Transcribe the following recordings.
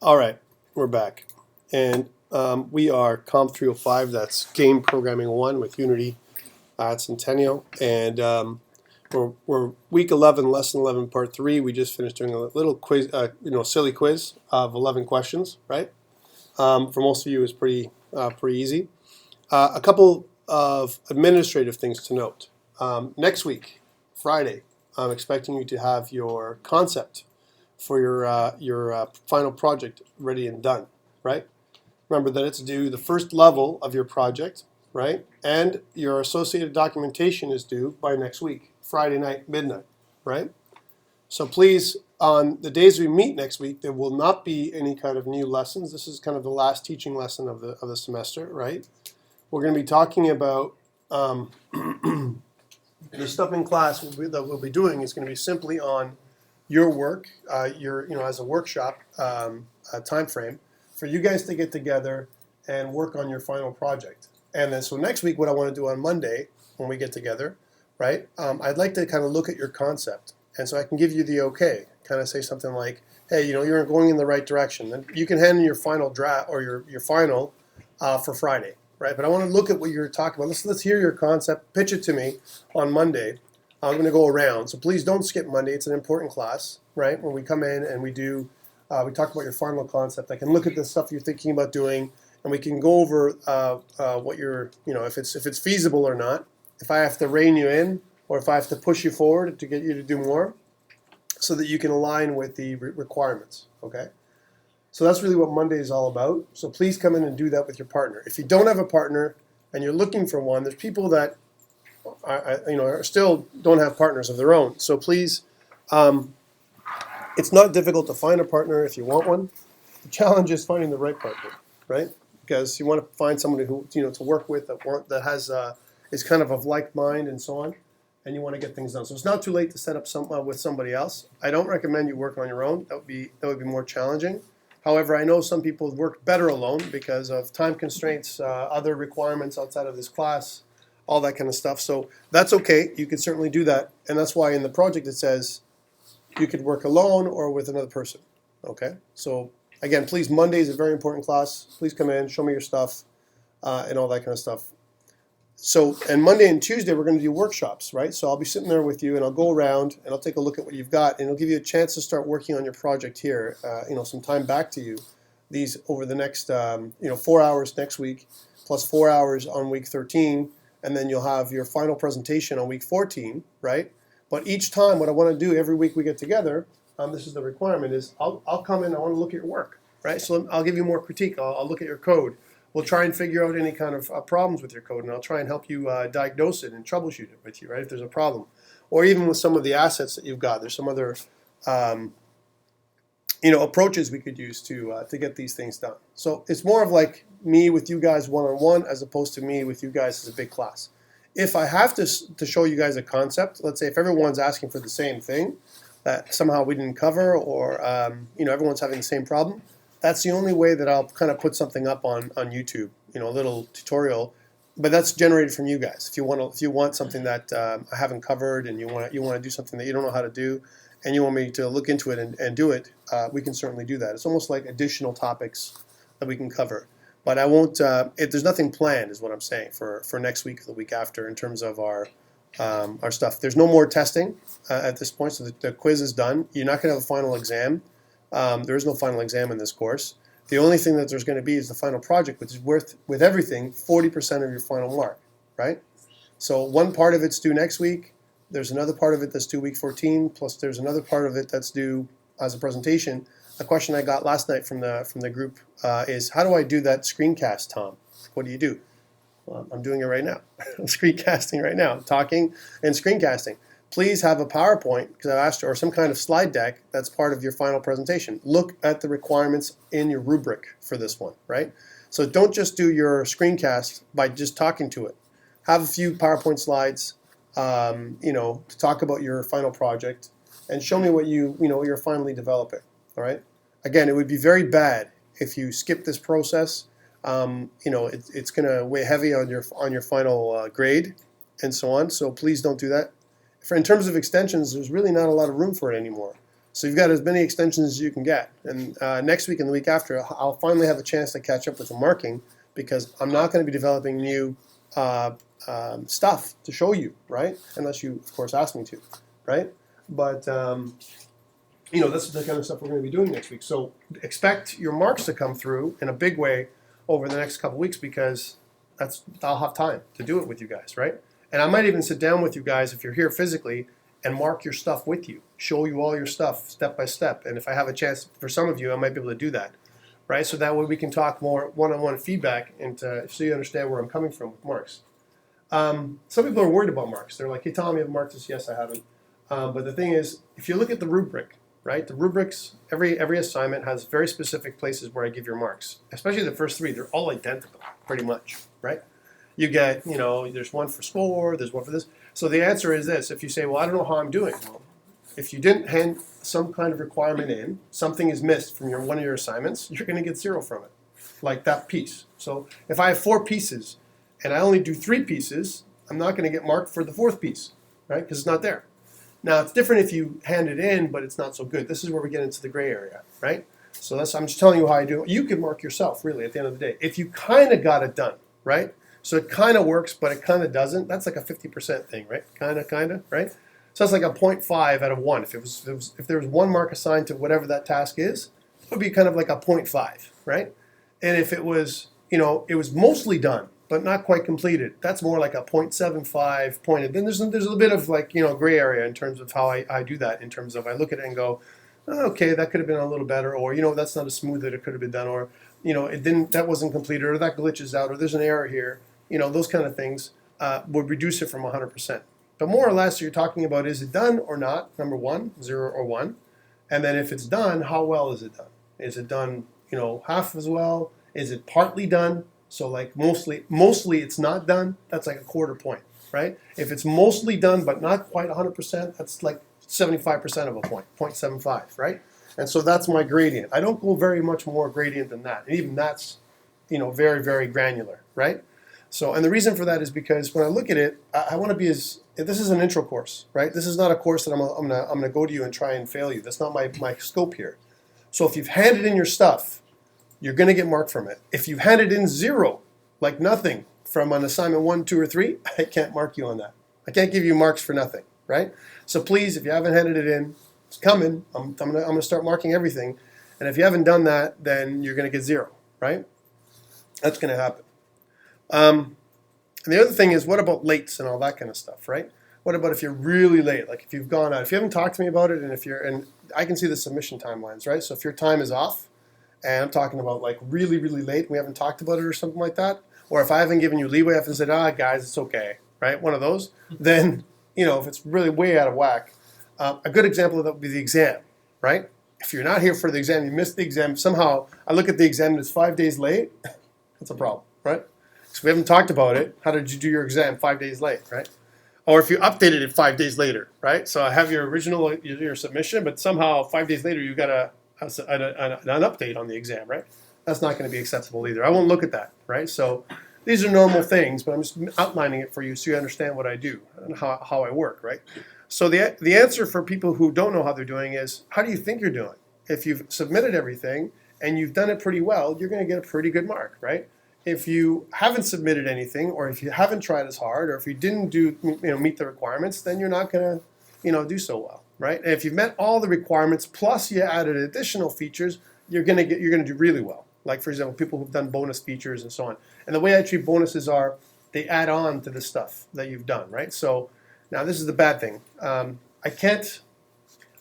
All right, we're back. And we are COMP305, that's Game Programming 1 with Unity at Centennial. And we're week 11, lesson 11, part 3. We just finished doing a little quiz, silly quiz of 11 questions, right? For most of you, it's pretty easy. A couple of administrative things to note. Next week, Friday, I'm expecting you to have your concept for your final project ready and done, right? Remember that it's due the first level of your project, right? And your associated documentation is due by next week, Friday night, midnight, right? So please, on the days we meet next week, there will not be any kind of new lessons. This is kind of the last teaching lesson of the semester, right? We're going to be talking about the stuff in class that we'll be doing is going to be simply on your work, as a workshop time frame for you guys to get together and work on your final project. And then so next week, what I want to do on Monday when we get together, right? I'd like to kind of look at your concept, and so I can give you the okay. Kind of say something like, "Hey, you're going in the right direction." And you can hand in your final draft or your final for Friday, right? But I want to look at what you're talking about. Let's hear your concept. Pitch it to me on Monday. I'm going to go around, so please don't skip Monday. It's an important class, right? When we come in and we talk about your final concept. I can look at the stuff you're thinking about doing, and we can go over what you're, if it's feasible or not. If I have to rein you in, or if I have to push you forward to get you to do more, so that you can align with the requirements. Okay. So that's really what Monday is all about. So please come in and do that with your partner. If you don't have a partner and you're looking for one, there's people that still don't have partners of their own. So please, it's not difficult to find a partner if you want one. The challenge is finding the right partner, right? Because you want to find somebody who to work with that has is kind of like mind and so on, and you want to get things done. So it's not too late to set up with somebody else. I don't recommend you work on your own. That would be more challenging. However, I know some people work better alone because of time constraints, other requirements outside of this class, all that kind of stuff. So that's okay. You can certainly do that. And that's why in the project it says you could work alone or with another person. Okay? So again, please, Monday is a very important class. Please come in, show me your stuff, and all that kind of stuff. So, and Monday and Tuesday we're going to do workshops, right? So I'll be sitting there with you and I'll go around and I'll take a look at what you've got, and it'll give you a chance to start working on your project here, some time back to you. These over the next, 4 hours next week, plus 4 hours on week 13, and then you'll have your final presentation on week 14, right? But each time, what I want to do every week we get together, this is the requirement, is I'll come in, I want to look at your work, right? So I'll give you more critique. I'll look at your code. We'll try and figure out any kind of problems with your code, and I'll try and help you diagnose it and troubleshoot it with you, right, if there's a problem. Or even with some of the assets that you've got, there's some other approaches we could use to get these things done. So it's more of like me with you guys one-on-one as opposed to me with you guys as a big class. If I have to show you guys a concept, let's say if everyone's asking for the same thing that somehow we didn't cover, or everyone's having the same problem, that's the only way that I'll kind of put something up on YouTube, a little tutorial. But that's generated from you guys. If you want something that I haven't covered, and you want to do something that you don't know how to do, and you want me to look into it and do it, we can certainly do that. It's almost like additional topics that we can cover. But I won't. There's nothing planned, is what I'm saying, for next week or the week after in terms of our stuff. There's no more testing at this point, so the quiz is done. You're not going to have a final exam. There is no final exam in this course. The only thing that there's going to be is the final project, which is worth, with everything, 40% of your final mark, right? So one part of it's due next week. There's another part of it that's due week 14, plus there's another part of it that's due as a presentation. A question I got last night from the group is, how do I do that screencast, Tom? What do you do? Well, I'm doing it right now. I'm screencasting right now. I'm talking and screencasting. Please have a PowerPoint, because I asked you, or some kind of slide deck that's part of your final presentation. Look at the requirements in your rubric for this one, right? So don't just do your screencast by just talking to it. Have a few PowerPoint slides, to talk about your final project, and show me what you're finally developing. All right. Again, it would be very bad if you skip this process. It's going to weigh heavy on your final grade and so on. So please don't do that. In terms of extensions, there's really not a lot of room for it anymore. So you've got as many extensions as you can get. And next week and the week after, I'll finally have a chance to catch up with the marking, because I'm not going to be developing new stuff to show you, right? Unless you, of course, ask me to, right? But that's the kind of stuff we're going to be doing next week. So expect your marks to come through in a big way over the next couple weeks, because I'll have time to do it with you guys, right? And I might even sit down with you guys if you're here physically and mark your stuff with you, show you all your stuff step by step. And if I have a chance for some of you, I might be able to do that, right? So that way we can talk more one-on-one feedback, and so you understand where I'm coming from with marks. Some people are worried about marks. They're like, hey, Tom, you have marked this? Yes, I haven't. But the thing is, if you look at the rubric, right? The rubrics, every assignment has very specific places where I give your marks, especially the first three. They're all identical, pretty much, right? You get, there's one for score, there's one for this. So the answer is this. If you say, well, I don't know how I'm doing. Well, if you didn't hand some kind of requirement in, something is missed from one of your assignments, you're going to get 0 from it, like that piece. So if I have 4 pieces and I only do 3 pieces, I'm not going to get marked for the 4th piece, right? Because it's not there. Now, it's different if you hand it in, but it's not so good. This is where we get into the gray area, right? So I'm just telling you how I do it. You can mark yourself, really, at the end of the day. If you kind of got it done, right? So it kind of works, but it kind of doesn't. That's like a 50% thing, right? Kind of, right? So that's like a 0.5 out of 1. If there was 1 mark assigned to whatever that task is, it would be kind of like a 0.5, right? And if it was, it was mostly done, but not quite completed, that's more like a 0.75 point. Then there's a little bit of gray area in terms of how I do that, in terms of I look at it and go, oh, okay, that could have been a little better, or that's not as smooth that it could have been done, or that wasn't completed, or that glitches out, or there's an error here. Those kind of things would reduce it from 100%. But more or less, you're talking about, is it done or not? Number 1, 0 or 1. And then if it's done, how well is it done? Is it done, half as well? Is it partly done? So like mostly it's not done. That's like a 1/4 point, right? If it's mostly done but not quite 100%, that's like 75% of a point, 0.75, right? And so that's my gradient. I don't go very much more gradient than that. And even that's, very, very granular, right? So, and the reason for that is because when I look at it, I want to be this is an intro course, right? This is not a course that I'm gonna go to you and try and fail you. That's not my scope here. So if you've handed in your stuff, you're going to get marked from it. If you've handed in 0, like nothing, from an assignment 1, 2, or 3, I can't mark you on that. I can't give you marks for nothing, right? So please, if you haven't handed it in, it's coming. I'm gonna start marking everything. And if you haven't done that, then you're going to get 0, right? That's going to happen. And the other thing is, what about lates and all that kind of stuff, right? What about if you're really late? Like if you've gone out, if you haven't talked to me about it, and I can see the submission timelines, right? So if your time is off, and I'm talking about like really, really late, we haven't talked about it or something like that, or if I haven't given you leeway, if I said, guys, it's okay, right? One of those, then, if it's really way out of whack, a good example of that would be the exam, right? If you're not here for the exam, you missed the exam, somehow I look at the exam and it's 5 days late, that's a problem, right? So we haven't talked about it. How did you do your exam 5 days late, right? Or if you updated it 5 days later, right? So I have your original, your submission, but somehow 5 days later you got an update on the exam, right? That's not going to be acceptable either. I won't look at that, right? So these are normal things, but I'm just outlining it for you so you understand what I do and how I work, right? So the answer for people who don't know how they're doing is, how do you think you're doing? If you've submitted everything and you've done it pretty well, you're going to get a pretty good mark, right? If you haven't submitted anything, or if you haven't tried as hard, or if you didn't meet the requirements, then you're not going to do so well, right? And if you've met all the requirements plus you added additional features, you're going to do really well. Like, for example, people who've done bonus features and so on. And the way I treat bonuses are, they add on to the stuff that you've done, right? So now this is the bad thing. I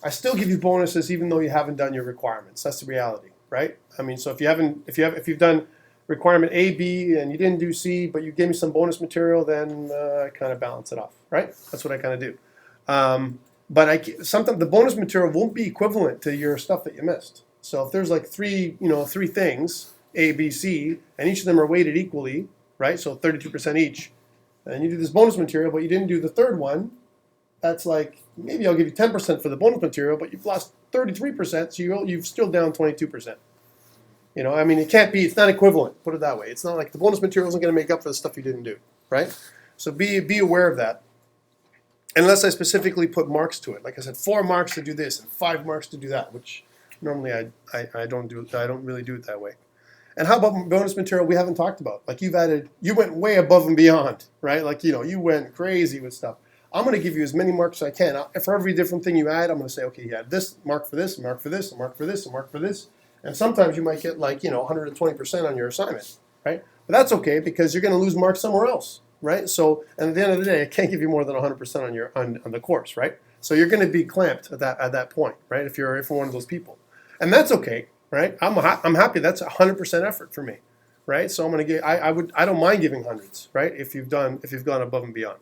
still give you bonuses even though you haven't done your requirements. That's the reality, right? I mean, so if you've done requirement A, B, and you didn't do C, but you gave me some bonus material, then I kind of balance it off, right? That's what I kind of do. But sometimes the bonus material won't be equivalent to your stuff that you missed. So if there's like three things, A, B, C, and each of them are weighted equally, right? So 32% each, and you do this bonus material, but you didn't do the third one, that's like, maybe I'll give you 10% for the bonus material, but you've lost 33%, so you've still down 22%. I mean, it's not equivalent, put it that way. It's not like the bonus material isn't going to make up for the stuff you didn't do, right? So be aware of that. unless I specifically put marks to it. Like I said, 4 marks to do this and 5 marks to do that, which normally I don't do. I don't really do it that way. And how about bonus material we haven't talked about? Like you went way above and beyond, right? Like, you went crazy with stuff. I'm going to give you as many marks as I can. For every different thing you add, I'm going to say, okay, you add this, mark for this, mark for this, mark for this, mark for this. And sometimes you might get 120% on your assignment, right? But that's okay because you're going to lose marks somewhere else, right? So, and at the end of the day, I can't give you more than 100% on your on the course, right? So you're going to be clamped at that point, right? If you're one of those people, and that's okay, right? I'm happy. That's 100% effort for me, right? So I'm going to give. I don't mind giving hundreds, right? If you've gone above and beyond.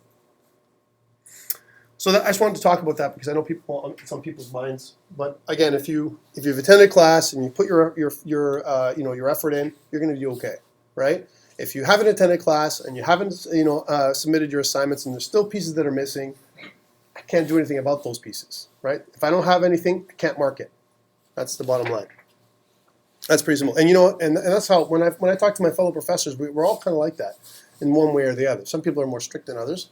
So I just wanted to talk about that because I know people on some people's minds. But again, if you've attended class and you put your effort in, you're going to do okay, right? If you haven't attended class and you haven't submitted your assignments and there's still pieces that are missing, I can't do anything about those pieces, right? If I don't have anything, I can't mark it. That's the bottom line. That's pretty simple. And and that's how when I talk to my fellow professors, we're all kind of like that in one way or the other. Some people are more strict than others,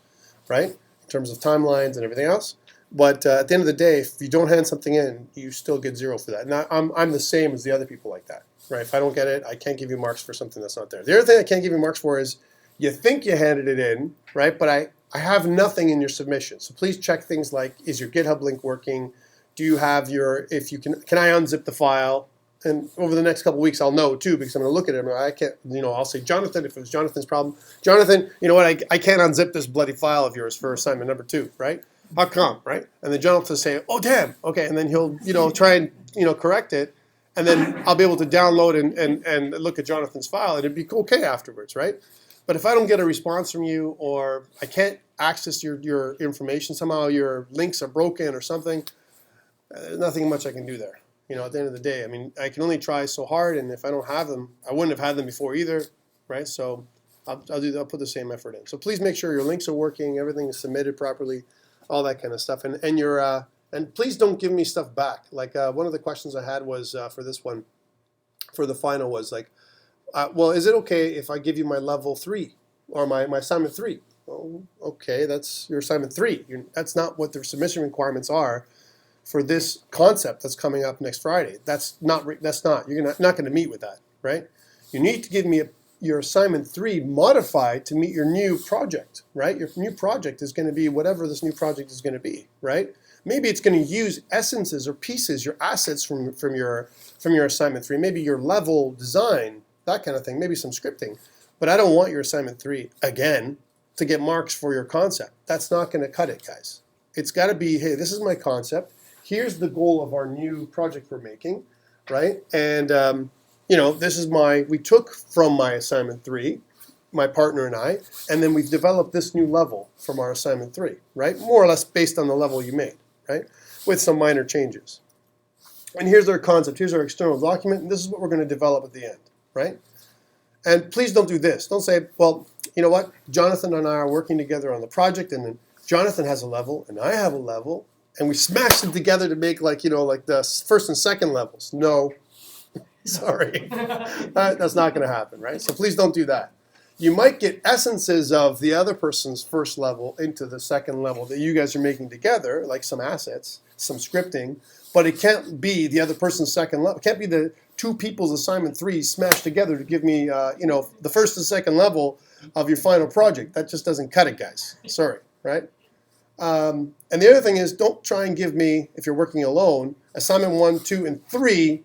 right? In terms of timelines and everything else. But at the end of the day, if you don't hand something in, you still get 0 for that. And I'm the same as the other people like that, right? If I don't get it, I can't give you marks for something that's not there. The other thing I can't give you marks for is you think you handed it in, right? But I have nothing in your submission. So please check things like, is your GitHub link working? Do you have can I unzip the file? And over the next couple of weeks, I'll know too because I'm going to look at it. And I can't, I'll say, Jonathan, if it was Jonathan's problem, Jonathan, you know what? I can't unzip this bloody file of yours for assignment number 2, right? How come, right? And then Jonathan will say, oh damn, okay, and then he'll try and correct it, and then I'll be able to download and look at Jonathan's file, and it'd be okay afterwards, right? But if I don't get a response from you, or I can't access your information, somehow your links are broken or something, there's nothing much I can do there. At the end of the day, I can only try so hard, and if I don't have them, I wouldn't have had them before either, right? So I'll put the same effort in. So please make sure your links are working, everything is submitted properly, all that kind of stuff, and please don't give me stuff back. Like one of the questions I had was for this one, for the final was like, well, is it okay if I give you my level 3 or my assignment 3? Oh, okay, that's your assignment 3. That's not what the submission requirements are for this concept that's coming up next Friday. That's not. You're not going to meet with that, right? You need to give me your assignment 3 modified to meet your new project, right? Your new project is going to be whatever this new project is going to be, right? Maybe it's going to use essences or pieces, your assets from your assignment 3. Maybe your level design, that kind of thing. Maybe some scripting. But I don't want your assignment 3 again to get marks for your concept. That's not going to cut it, guys. It's got to be, hey, this is my concept. Here's the goal of our new project we're making, right? And this is we took from my assignment 3, my partner and I, and then we've developed this new level from our assignment 3, right? More or less based on the level you made, right? With some minor changes. And here's our concept, here's our external document, and this is what we're going to develop at the end, right? And please don't do this. Don't say, well, you know what? Jonathan and I are working together on the project, and then Jonathan has a level, and I have a level, and we smash them together to make like the first and second levels. No, sorry, that's not going to happen, right? So please don't do that. You might get essences of the other person's first level into the second level that you guys are making together, like some assets, some scripting, but it can't be the other person's second level. It can't be the 2 people's assignment 3 smashed together to give me, the first and second level of your final project. That just doesn't cut it, guys. Sorry, right? And the other thing is, don't try and give me, if you're working alone, assignment 1, 2, and 3,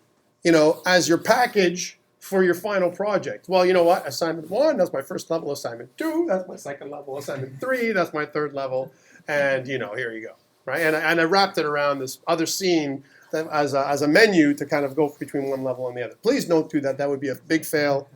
as your package for your final project. Well, you know what? Assignment 1, that's my first level. Assignment 2, that's my second level. Assignment 3, that's my third level. And, here you go, right? And I wrapped it around this other scene as a menu to kind of go between one level and the other. Please don't do that. That would be a big fail.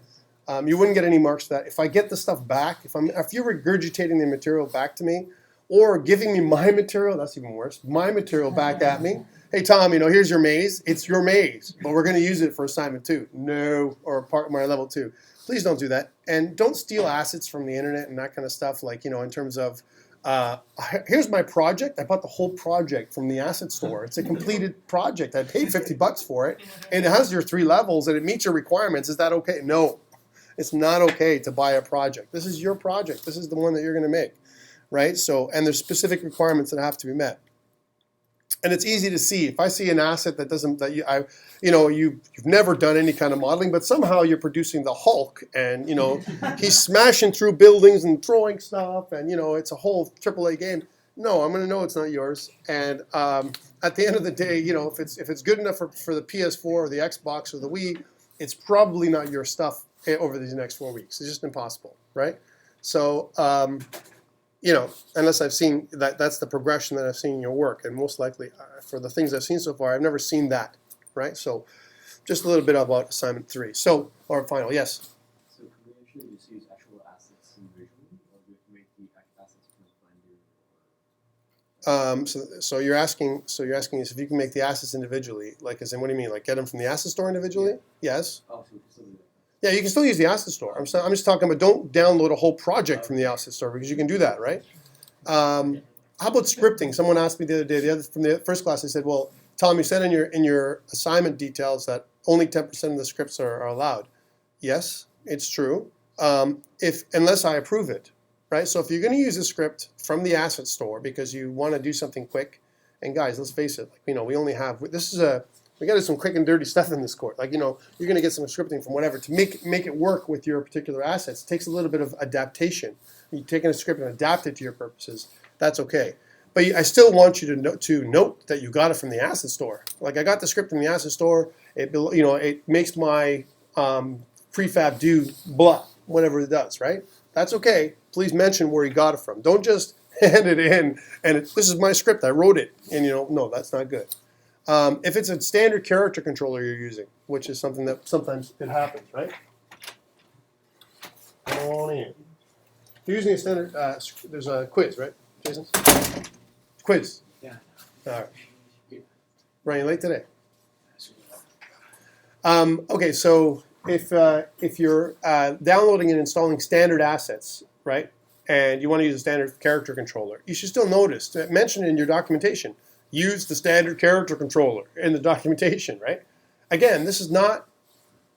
You wouldn't get any marks for that. If I get the stuff back, if you're regurgitating the material back to me, or giving me my material, that's even worse, my material back at me. Hey, Tom, here's your maze. It's your maze, but we're going to use it for assignment 2. No, or part of my level 2. Please don't do that. And don't steal assets from the internet and that kind of stuff, like, in terms of, here's my project. I bought the whole project from the asset store. It's a completed project. I paid $50 for it, and it has your 3 levels, and it meets your requirements. Is that okay? No, it's not okay to buy a project. This is your project. This is the one that you're going to make. right? So, and there's specific requirements that have to be met. And it's easy to see. If I see an asset that doesn't, that you've never done any kind of modeling, but somehow you're producing the Hulk, and he's smashing through buildings and throwing stuff, and it's a whole AAA game. No, I'm going to know it's not yours. And at the end of the day, if it's good enough for the PS4 or the Xbox or the Wii, it's probably not your stuff over these next 4 weeks. It's just impossible, right? So. Unless I've seen that's the progression that I've seen in your work, and most likely for the things I've seen so far, I've never seen that, right? So, just a little bit about assignment 3. So, or final, yes. So, can we actually just use actual assets individually, or do we make the assets from the Blender? So you're asking us if you can make the assets individually, like as in what do you mean, like get them from the asset store individually? Yeah. Yes. Oh, so we can still do that. Yeah, you can still use the asset store. I'm just talking about don't download a whole project from the asset store, because you can do that, right? How about scripting? Someone asked me the other day, from the first class, they said, well, Tom, you said in your assignment details that only 10% of the scripts are allowed. Yes, it's true, unless I approve it, right? So if you're going to use a script from the asset store because you want to do something quick, and guys, let's face it, we only have, we got some quick and dirty stuff in this course. You're going to get some scripting from whatever to make it work with your particular assets. It takes a little bit of adaptation. You're taking a script and adapt it to your purposes. That's okay. But I still want you to note that you got it from the asset store. Like I got the script from the asset store. It makes my prefab do blah, whatever it does, right? That's okay. Please mention where you got it from. Don't just hand it in and this is my script. I wrote it, and no, that's not good. If it's a standard character controller you're using, which is something that sometimes it happens, right? Come on in. If you're using a standard, there's a quiz, right, Jason? Quiz. Yeah. All right. Running late today. Okay, so if you're downloading and installing standard assets, right, and you want to use a standard character controller, you should still mention in your documentation, use the standard character controller in the documentation, right? Again, it's not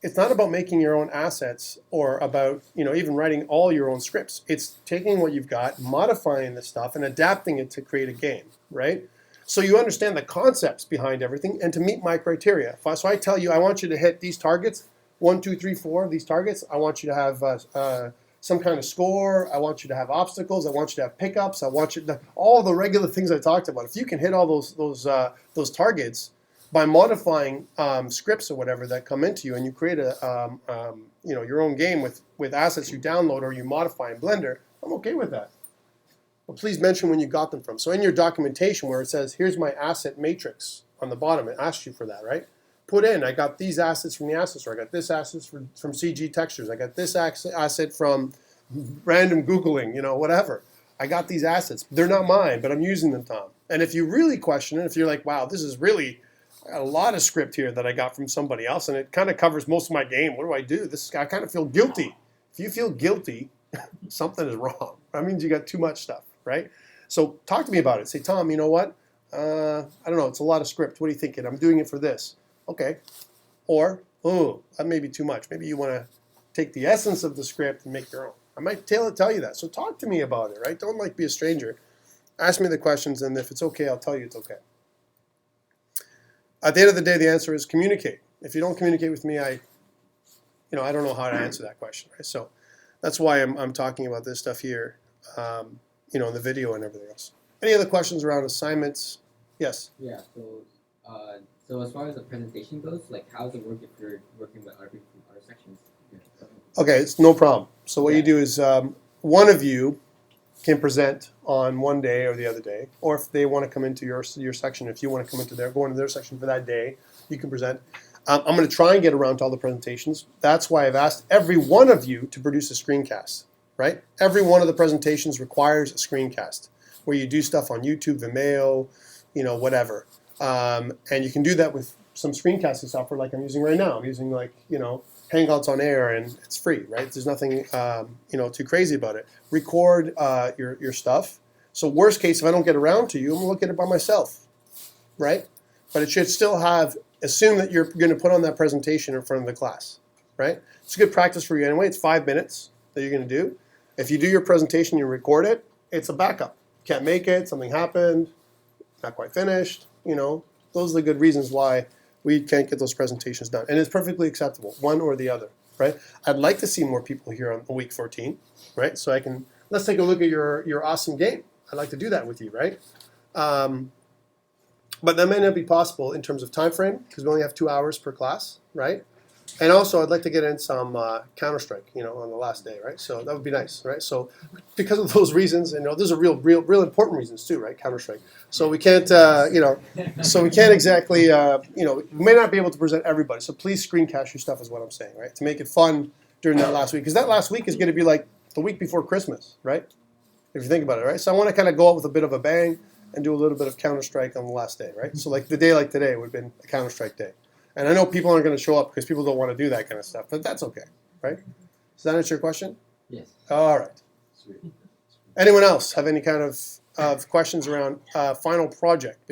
about making your own assets or about, even writing all your own scripts. It's taking what you've got, modifying the stuff, and adapting it to create a game, right? So you understand the concepts behind everything and to meet my criteria. So I tell you, I want you to hit these targets, 1, 2, 3, 4 of these targets. I want you to have some kind of score. I want you to have obstacles. I want you to have pickups. I want you to all the regular things I talked about. If you can hit all those targets by modifying scripts or whatever that come into you, and you create your own game with assets you download or you modify in Blender, I'm okay with that. But please mention when you got them from. So in your documentation where it says, here's my asset matrix on the bottom, it asks you for that, right? Put in, I got these assets from the asset store. I got this asset from CG Textures. I got this asset from random Googling, whatever. I got these assets. They're not mine, but I'm using them, Tom. And if you really question it, if you're like, wow, this is really a lot of script here that I got from somebody else, and it kind of covers most of my game. What do I do? I kind of feel guilty. If you feel guilty, something is wrong. That means you got too much stuff, right? So talk to me about it. Say, Tom, you know what? I don't know. It's a lot of script. What are you thinking? I'm doing it for this. Okay. Or, oh, that may be too much. Maybe you want to take the essence of the script and make your own. I might tell you that. So talk to me about it, right? Don't be a stranger. Ask me the questions, and if it's okay, I'll tell you it's okay. At the end of the day, the answer is communicate. If you don't communicate with me, I don't know how to answer that question, right? So that's why I'm talking about this stuff here, in the video and everything else. Any other questions around assignments? Yes? Yeah, so as far as the presentation goes, how does it work if you're working with other people from other sections? Okay, it's no problem. So what you do is one of you can present on one day or the other day, or if they want to come into your section, if you want to come into go into their section for that day, you can present. I'm going to try and get around to all the presentations. That's why I've asked every one of you to produce a screencast, right? Every one of the presentations requires a screencast where you do stuff on YouTube, Vimeo, whatever. And you can do that with some screencasting software like I'm using right now. I'm using Hangouts on Air, and it's free, right? There's nothing too crazy about it. Record your stuff. So worst case, if I don't get around to you, I'm gonna look at it by myself, right? But it should still assume that you're going to put on that presentation in front of the class, right? It's a good practice for you anyway. It's 5 minutes that you're going to do. If you do your presentation, you record it, it's a backup. Can't make it, something happened, not quite finished, those are the good reasons why we can't get those presentations done. And it's perfectly acceptable, one or the other, right? I'd like to see more people here on week 14, right? So let's take a look at your awesome game. I'd like to do that with you, right? But that may not be possible in terms of time frame because we only have 2 hours per class, right? And also, I'd like to get in some Counter-Strike, on the last day, right? So that would be nice, right? So because of those reasons, those are real important reasons too, right? Counter-Strike. So we can't, so we can't exactly, we may not be able to present everybody. So please screencast your stuff is what I'm saying, right? To make it fun during that last week. Because that last week is going to be like the week before Christmas, right? If you think about it, right? So I want to kind of go out with a bit of a bang and do a little bit of Counter-Strike on the last day, right? So like the day like today would have been a Counter-Strike day. And I know people aren't going to show up because people don't want to do that kind of stuff, but that's okay, right? Does that answer your question? Yes. All right. Sweet. Anyone else have any kind of questions around final project?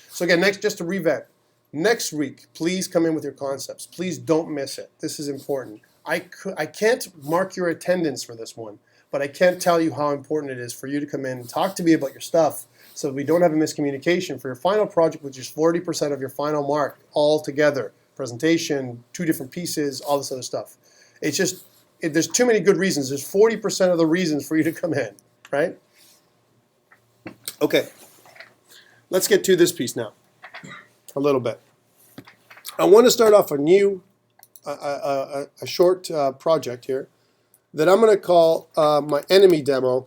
So again, just to revamp, next week, please come in with your concepts. Please don't miss it. This is important. I can't mark your attendance for this one, but I can tell you how important it is for you to come in and talk to me about your stuff so we don't have a miscommunication for your final project, which is 40% of your final mark all together. Presentation, 2 different pieces, all this other stuff. It's just, there's too many good reasons. There's 40% of the reasons for you to come in, right? Okay, let's get to this piece now, a little bit. I want to start off a short project here that I'm going to call my enemy demo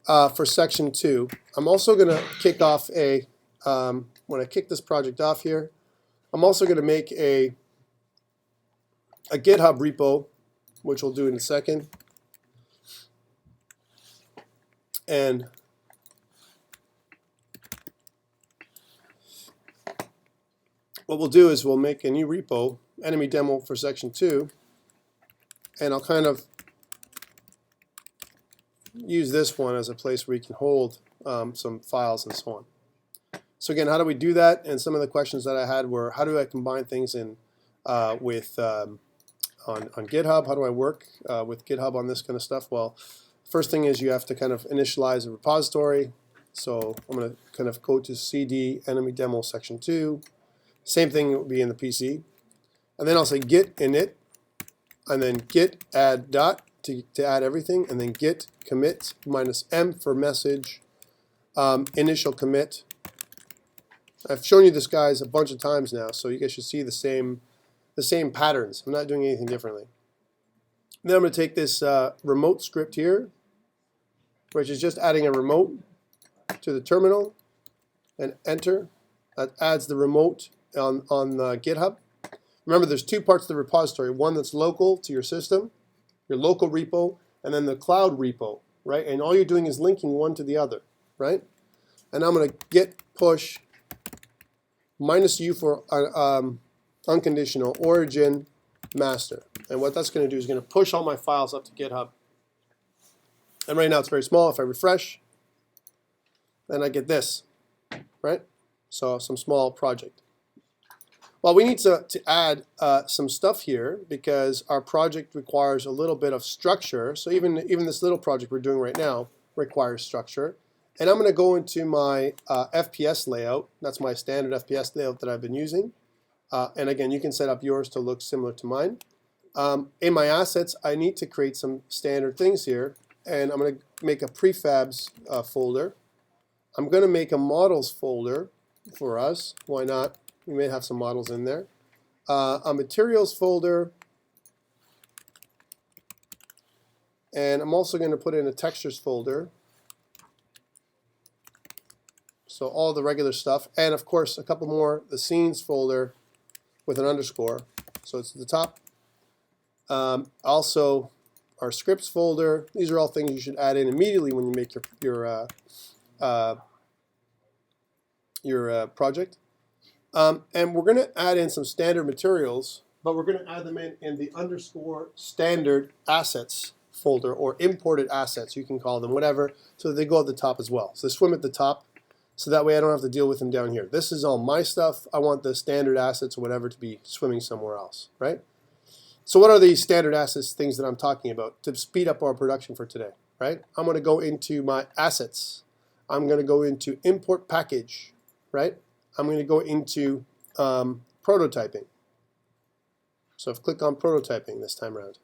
for section 2. I'm also going to kick off when I kick this project off here, I'm also going to make a GitHub repo, which we'll do in a second. And what we'll do is we'll make a new repo, enemy demo for section 2, and I'll kind of use this one as a place where you can hold some files and so on. So again, how do we do that? And some of the questions that I had were, how do I combine things in on GitHub? How do I work with GitHub on this kind of stuff? Well, first thing is you have to kind of initialize a repository. So I'm going to kind of go to CD enemy demo section 2. Same thing would be in the PC. And then I'll say git init, and then git add dot to add everything, and then git commit -m for message, initial commit. I've shown you this, guys, a bunch of times now, so you guys should see the same patterns. I'm not doing anything differently. Then I'm going to take this remote script here, which is just adding a remote to the terminal, and enter. That adds the remote on GitHub. Remember, there's 2 parts of the repository. One that's local to your system, your local repo, and then the cloud repo, right? And all you're doing is linking one to the other, right? And I'm going to git push -u for unconditional origin master. And what that's going to do is going to push all my files up to GitHub. And right now it's very small. If I refresh, then I get this, right? So some small project. Well, we need to add some stuff here because our project requires a little bit of structure. So even this little project we're doing right now requires structure. And I'm going to go into my FPS layout. That's my standard FPS layout that I've been using. And again, you can set up yours to look similar to mine. In my assets, I need to create some standard things here. And I'm going to make a prefabs folder. I'm going to make a models folder for us. Why not? We may have some models in there. A materials folder. And I'm also going to put in a textures folder. So all the regular stuff. And of course, a couple more, the scenes folder with an underscore. So it's at the top. Also, our scripts folder. These are all things you should add in immediately when you make your project. And we're going to add in some standard materials, but we're going to add them in the underscore standard assets folder, or imported assets, you can call them, whatever, so that they go at the top as well. So they swim at the top, so that way I don't have to deal with them down here. This is all my stuff. I want the standard assets or whatever to be swimming somewhere else, right? So what are these standard assets things that I'm talking about to speed up our production for today? right? I'm going to go into my assets. I'm going to go into import package, right? I'm going to go into prototyping. So I've clicked on prototyping this time around.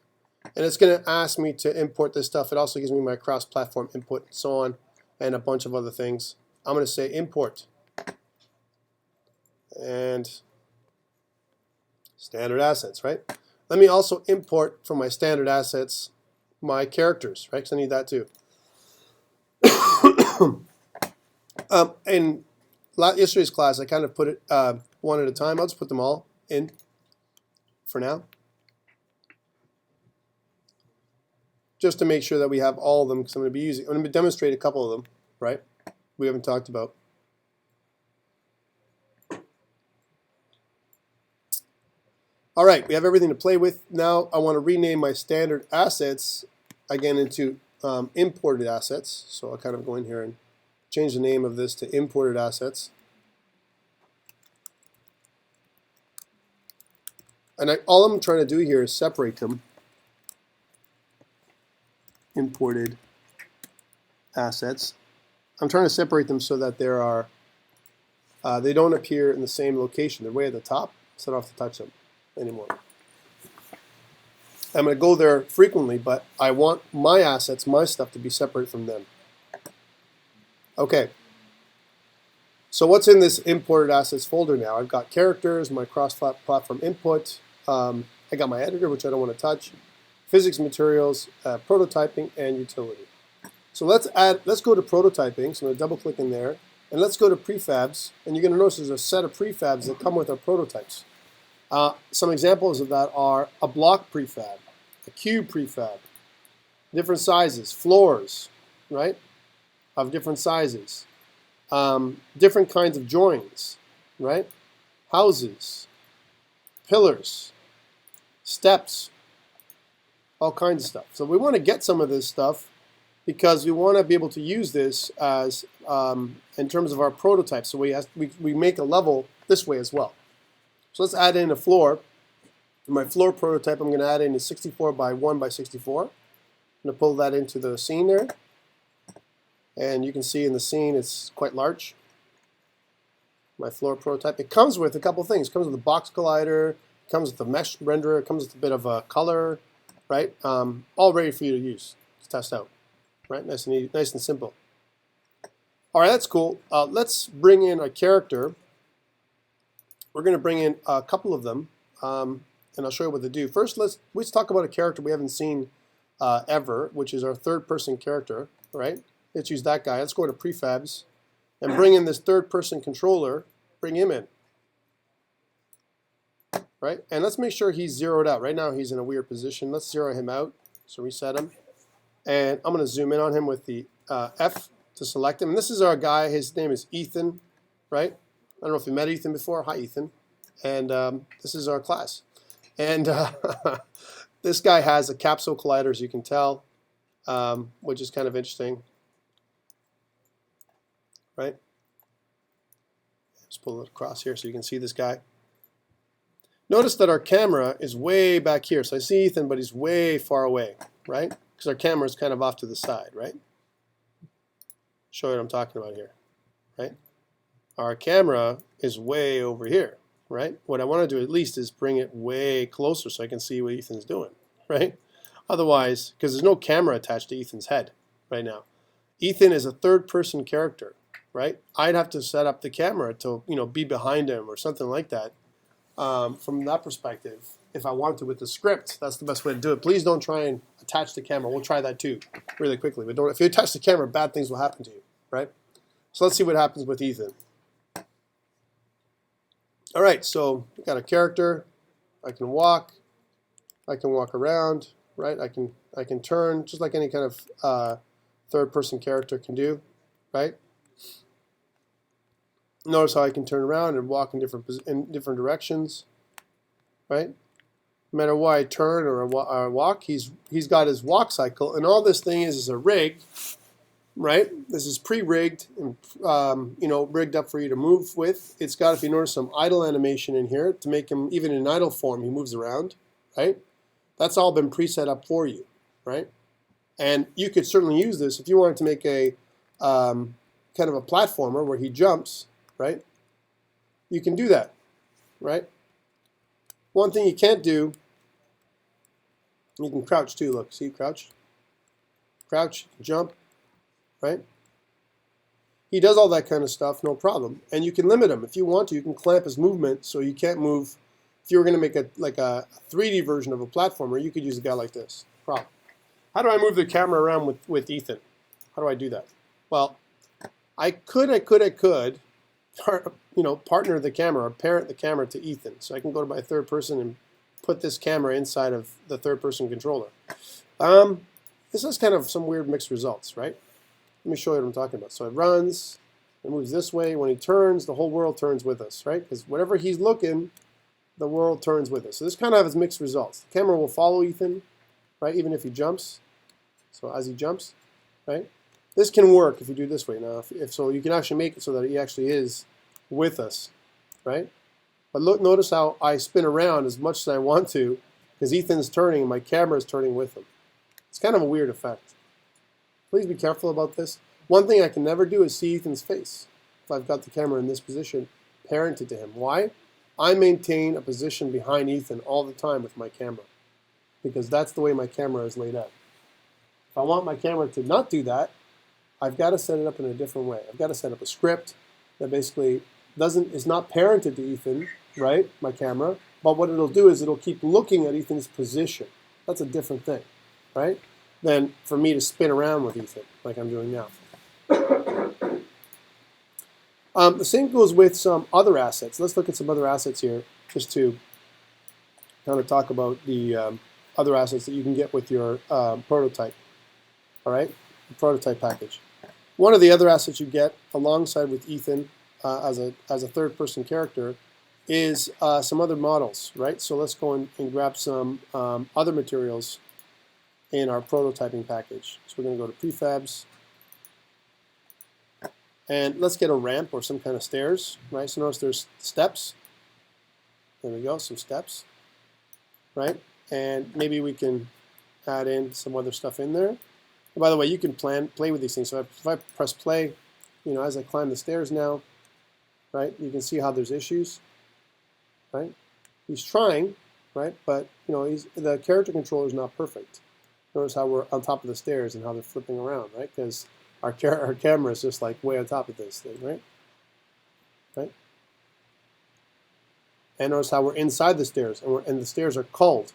And it's going to ask me to import this stuff. It also gives me my cross-platform input and so on, and a bunch of other things. I'm going to say import. And standard assets, right? Let me also import from my standard assets my characters, right? Because I need that too. In yesterday's class, I kind of put it one at a time. I'll just put them all in for now, just to make sure that we have all of them, because I'm going to demonstrate a couple of them, right? We haven't talked about. All right, we have everything to play with. Now I want to rename my standard assets again into imported assets. So I'll kind of go in here and change the name of this to imported assets. And all I'm trying to do here is separate them. Imported assets. I'm trying to separate them so that there are they don't appear in the same location. They're way at the top, so I don't have to touch them anymore. I'm going to go there frequently, but I want my assets, my stuff, to be separate from them. Okay. So what's in this imported assets folder now? I've got characters, my cross-platform input. I got my editor, which I don't want to touch. Physics materials, prototyping, and utility. So let's go to prototyping. So I'm going to double-click in there, and let's go to prefabs. And you're going to notice there's a set of prefabs that come with our prototypes. Some examples of that are a block prefab, a cube prefab, different sizes, floors, right, of different sizes, different kinds of joins, right, houses, pillars, steps, all kinds of stuff. So we want to get some of this stuff because we want to be able to use this as in terms of our prototype. So we make a level this way as well. So let's add in a floor. In my floor prototype, I'm going to add in a 64 by 1 by 64. I'm going to pull that into the scene there. And you can see in the scene it's quite large. My floor prototype. It comes with a couple things. It comes with a box collider, it comes with a mesh renderer, it comes with a bit of a color, right? All ready for you to use, to test out. Right? Nice and easy, nice and simple. All right, that's cool. Let's bring in a character. We're going to bring in a couple of them, and I'll show you what they do. First, let's talk about a character we haven't seen ever, which is our third-person character, right? Let's use that guy. Let's go to prefabs and bring in this third-person controller. Bring him in, right? And let's make sure he's zeroed out. Right now, he's in a weird position. Let's zero him out. So reset him, and I'm going to zoom in on him with the F to select him. And this is our guy. His name is Ethan, right? I don't know if you met Ethan before. Hi, Ethan. And this is our class. And this guy has a capsule collider, as you can tell, which is kind of interesting. Right? Let's pull it across here so you can see this guy. Notice that our camera is way back here. So I see Ethan, but he's way far away, right? Because our camera is kind of off to the side, right? Show you what I'm talking about here, right? Our camera is way over here, right? What I want to do at least is bring it way closer so I can see what Ethan's doing, right? Otherwise, because there's no camera attached to Ethan's head right now. Ethan is a third-person character, right? I'd have to set up the camera to, be behind him or something like that. From that perspective, if I want to with the script, that's the best way to do it. Please don't try and attach the camera. We'll try that too, really quickly. But if you attach the camera, bad things will happen to you, right? So let's see what happens with Ethan. All right, so we got a character. I can walk around, right? I can turn, just like any kind of third-person character can do, right? Notice how I can turn around and walk in different directions, right? No matter why I turn or walk, he's got his walk cycle, and all this thing is a rig, right? This is pre-rigged and rigged up for you to move with. It's got, if you notice, some idle animation in here to make him, even in idle form, he moves around, right? That's all been preset up for you, right? And you could certainly use this if you wanted to make a kind of a platformer where he jumps, right? You can do that, right? One thing you can't do, you can crouch too. Look, see, crouch, jump, right? He does all that kind of stuff, no problem. And you can limit him if you want to. You can clamp his movement so you can't move. If you were going to make a 3D version of a platformer, you could use a guy like this. Problem. How do I move the camera around with Ethan? How do I do that? Well, I could, partner the camera or parent the camera to Ethan. So I can go to my third person and put this camera inside of the third person controller. This is kind of some weird mixed results, right? Let me show you what I'm talking about. So it runs, it moves this way. When he turns, the whole world turns with us, right? Because whatever he's looking, the world turns with us. So this kind of has mixed results. The camera will follow Ethan, right? Even if he jumps. So as he jumps, right? This can work if you do it this way. Now, if so, you can actually make it so that he actually is with us, right? But look, notice how I spin around as much as I want to, because Ethan's turning and my camera is turning with him. It's kind of a weird effect. Please be careful about this. One thing I can never do is see Ethan's face. If I've got the camera in this position, parented to him. Why? I maintain a position behind Ethan all the time with my camera, because that's the way my camera is laid out. If I want my camera to not do that, I've got to set it up in a different way. I've got to set up a script that basically is not parented to Ethan, right, my camera, but what it'll do is it'll keep looking at Ethan's position. That's a different thing, right, than for me to spin around with Ethan like I'm doing now. The same goes with some other assets. Let's look at some other assets here just to kind of talk about the other assets that you can get with your prototype, all right, the prototype package. One of the other assets you get alongside with Ethan as a third-person character is some other models, right? So let's go and grab some other materials in our prototyping package. So we're going to go to prefabs, and let's get a ramp or some kind of stairs, right? So notice there's steps. There we go, some steps, right? And maybe we can add in some other stuff in there. And by the way, you can play with these things. So if I press play, as I climb the stairs now, right, you can see how there's issues, right? He's trying, right, but the character controller is not perfect. Notice how we're on top of the stairs and how they're flipping around, right? Because our camera is just like way on top of this thing, right? Right? And notice how we're inside the stairs, and the stairs are culled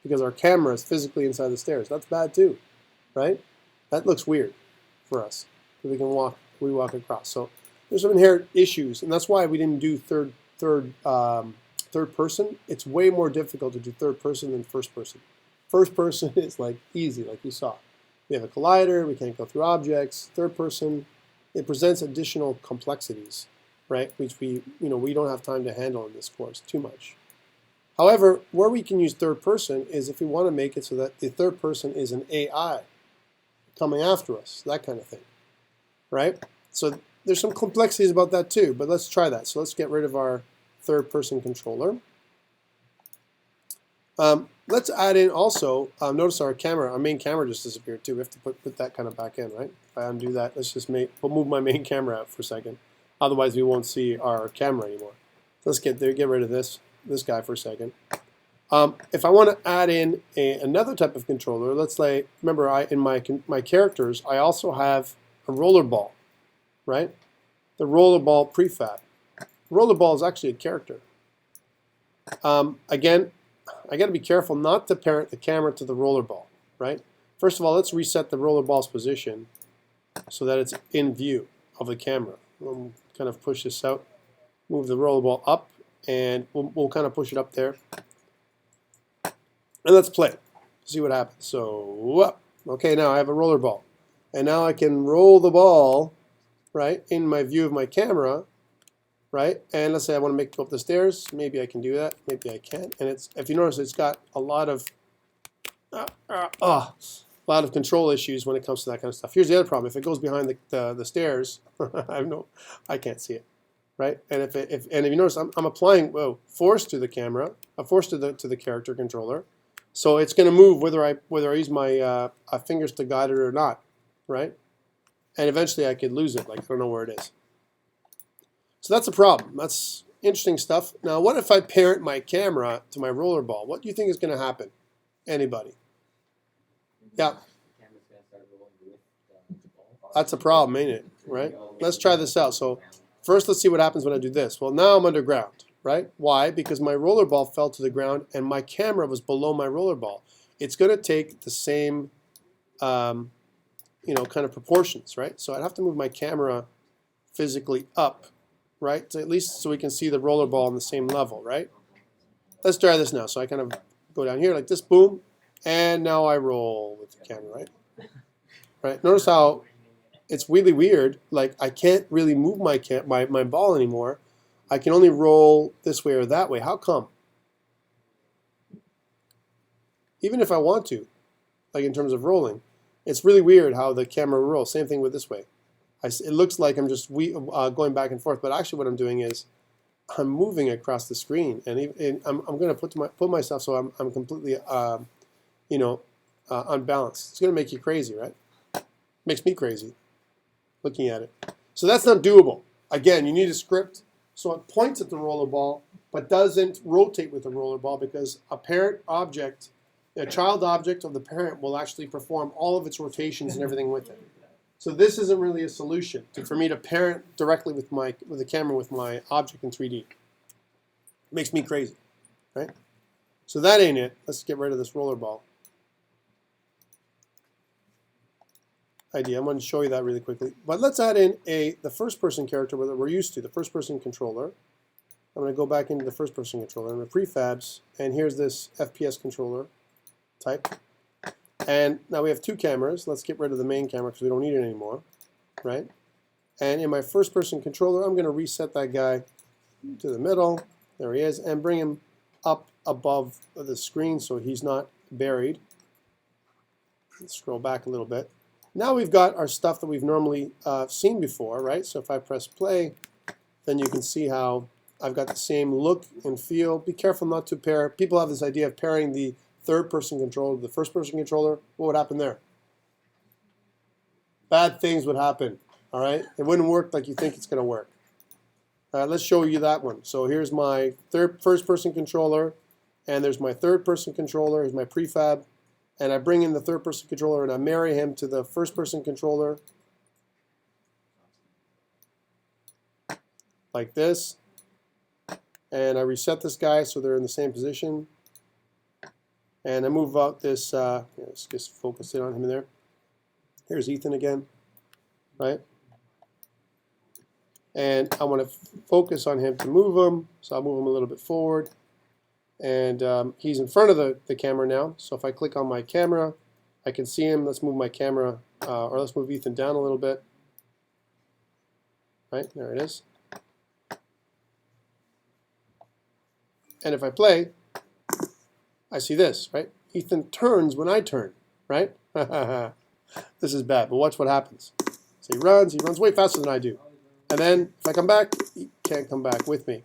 because our camera is physically inside the stairs. That's bad too, right? That looks weird for us. We walk across. So there's some inherent issues, and that's why we didn't do third person. It's way more difficult to do third person than first person. First person is like easy, like you saw. We have a collider, we can't go through objects. Third person, it presents additional complexities, right? Which we don't have time to handle in this course too much. However, where we can use third person is if we want to make it so that the third person is an AI coming after us, that kind of thing, right? So there's some complexities about that too, but let's try that. So let's get rid of our third person controller. Let's add in also, notice our main camera just disappeared too. We have to put that kind of back in, right? If I undo that, we'll move my main camera out for a second. Otherwise we won't see our camera anymore. So let's get rid of this guy for a second. If I want to add in another type of controller, let's say, remember in my characters, I also have a rollerball, right? The rollerball prefab. Rollerball is actually a character. Again, I got to be careful not to parent the camera to the rollerball, right? First of all, let's reset the rollerball's position so that it's in view of the camera. We'll kind of push this out, move the rollerball up, and we'll kind of push it up there. And let's play, see what happens. So, okay, now I have a rollerball. And now I can roll the ball, right, in my view of my camera, right? And let's say I want to go up the stairs. Maybe I can do that. Maybe I can't. And if you notice, it's got a lot of control issues when it comes to that kind of stuff. Here's the other problem: if it goes behind the stairs, I can't see it, right? And if you notice, I'm applying force to the camera, a force to the character controller, So it's going to move whether I use my fingers to guide it or not, right? And eventually I could lose it, like I don't know where it is. So that's a problem. That's interesting stuff. Now, what if I parent my camera to my rollerball? What do you think is going to happen? Anybody? Yeah. The camera's gonna start rolling with the ball. That's a problem, ain't it? Right? Let's try this out. So first, let's see what happens when I do this. Well, now I'm underground, right? Why? Because my rollerball fell to the ground and my camera was below my rollerball. It's going to take the same, kind of proportions, right? So I'd have to move my camera physically up, right? At least so we can see the rollerball on the same level, right? Let's try this now. So I kind of go down here like this, boom, and now I roll with the camera, right? Right. Notice how it's really weird. Like I can't really move my ball anymore. I can only roll this way or that way. How come? Even if I want to, like in terms of rolling, it's really weird how the camera rolls. Same thing with this way. It looks like I'm just going back and forth, but actually what I'm doing is I'm moving across the screen, and I'm going to put myself so I'm completely unbalanced. It's going to make you crazy, right? Makes me crazy looking at it. So that's not doable. Again, you need a script so it points at the rollerball but doesn't rotate with the rollerball, because a parent object, a child object of the parent will actually perform all of its rotations and everything with it. So this isn't really a solution for me to parent directly with the camera with my object in 3D. It makes me crazy, right? So that ain't it. Let's get rid of this rollerball idea. I'm going to show you that really quickly. But let's add in the first-person character that we're used to, the first-person controller. I'm going to go back into the first-person controller. I'm going to prefabs, and here's this FPS controller type. And now we have two cameras. Let's get rid of the main camera because we don't need it anymore, right? And in my first-person controller, I'm going to reset that guy to the middle. There he is, and bring him up above the screen so he's not buried. Let's scroll back a little bit. Now we've got our stuff that we've normally seen before, right? So if I press play, then you can see how I've got the same look and feel. Be careful not to pair. People have this idea of pairing the third-person controller to the first-person controller. What would happen there? Bad things would happen, all right? It wouldn't work like you think it's going to work. Let's show you that one. So here's my first-person controller, and there's my third-person controller. Here's my prefab. And I bring in the third-person controller and I marry him to the first-person controller like this. And I reset this guy so they're in the same position. And I move out this, let's just focus in on him there. Here's Ethan again, right? And I want to focus on him to move him, so I'll move him a little bit forward. And he's in front of the camera now. So if I click on my camera, I can see him. Let's move my camera, or let's move Ethan down a little bit. Right, there it is. And if I play, I see this, right? Ethan turns when I turn, right? This is bad, but watch what happens. So he runs way faster than I do. And then if I come back, he can't come back with me.